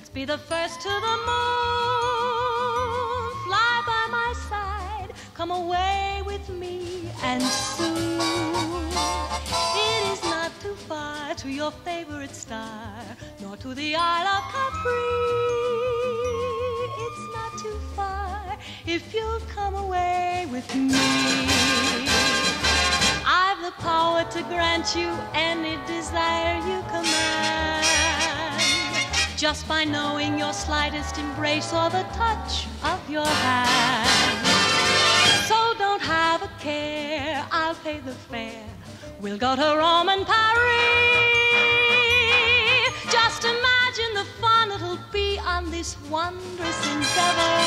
Let's be the first to the moon. Fly by my side, come away with me, and soon it is not too far to your favorite star, nor to the Isle of Capri. It's not too far if you'll come away with me. I've the power to grant you any desire you command, just by knowing your slightest embrace or the touch of your hand. So don't have a care, I'll pay the fare. We'll go to Rome and Paris. Just imagine the fun it'll be on this wondrous endeavor.